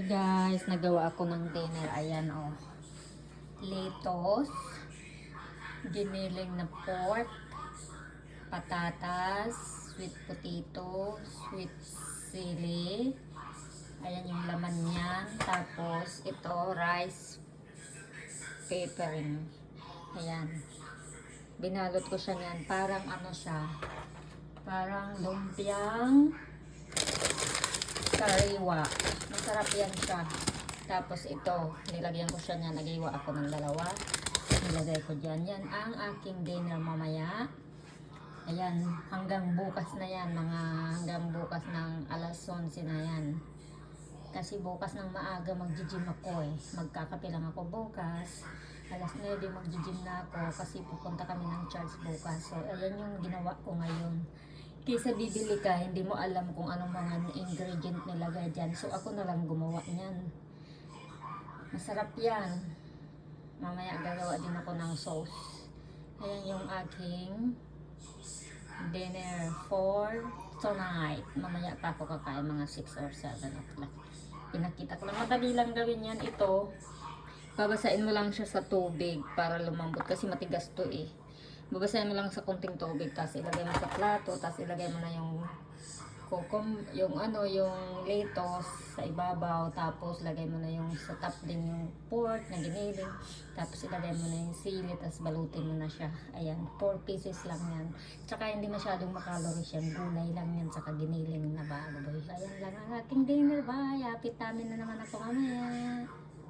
Guys, nagawa ako ng dinner. Ayan oh. Lettuce, giniling na pork, patatas, sweet potato, sweet sili. Ayan yung laman niyan. Tapos ito, rice peppering. Ayan. Binalot ko siya niyan. Parang ano siya. Parang lumpiang sariwa. Masarap yan siya. Tapos ito, nilagyan ko siya niya. Nagiwa ako ng dalawa. Nilagay ko dyan. Yan ang aking dinner mamaya. Ayan, hanggang bukas na yan. Hanggang bukas ng alas 11 na yan. Kasi bukas ng maaga magji-gym ako eh. Magkakape lang ako bukas. Alas 9 magji-gym na ako kasi pupunta kami ng church bukas. So, ayan yung ginawa ko ngayon. Kaysa bibili ka, hindi mo alam kung anong mga ingredient nilagay dyan. So, ako na lang gumawa niyan. Masarap yan. Mamaya gagawa din ako ng sauce. Ayan yung aking dinner for tonight. Mamaya pa ako kakain mga 6 or 7 o'clock. Pinakita ko lang. Madali lang gawin yan. Ito, babasain mo lang siya sa tubig para lumambot kasi matigas to eh. Babasahin mo lang sa konting tubig, tapos ilagay mo sa plato, tapos ilagay mo na yung yung lettuce sa ibabaw, tapos lagay mo na yung sa top din yung pork na giniling, tapos ilagay mo na yung sili, tapos balutin mo na siya. Ayan, 4 pieces lang yan. Tsaka hindi masyadong makalories yan, gulay lang yan, saka giniling na baboy. Ayan lang ang aking dinner. Bye! Apit namin na naman ako mamaya.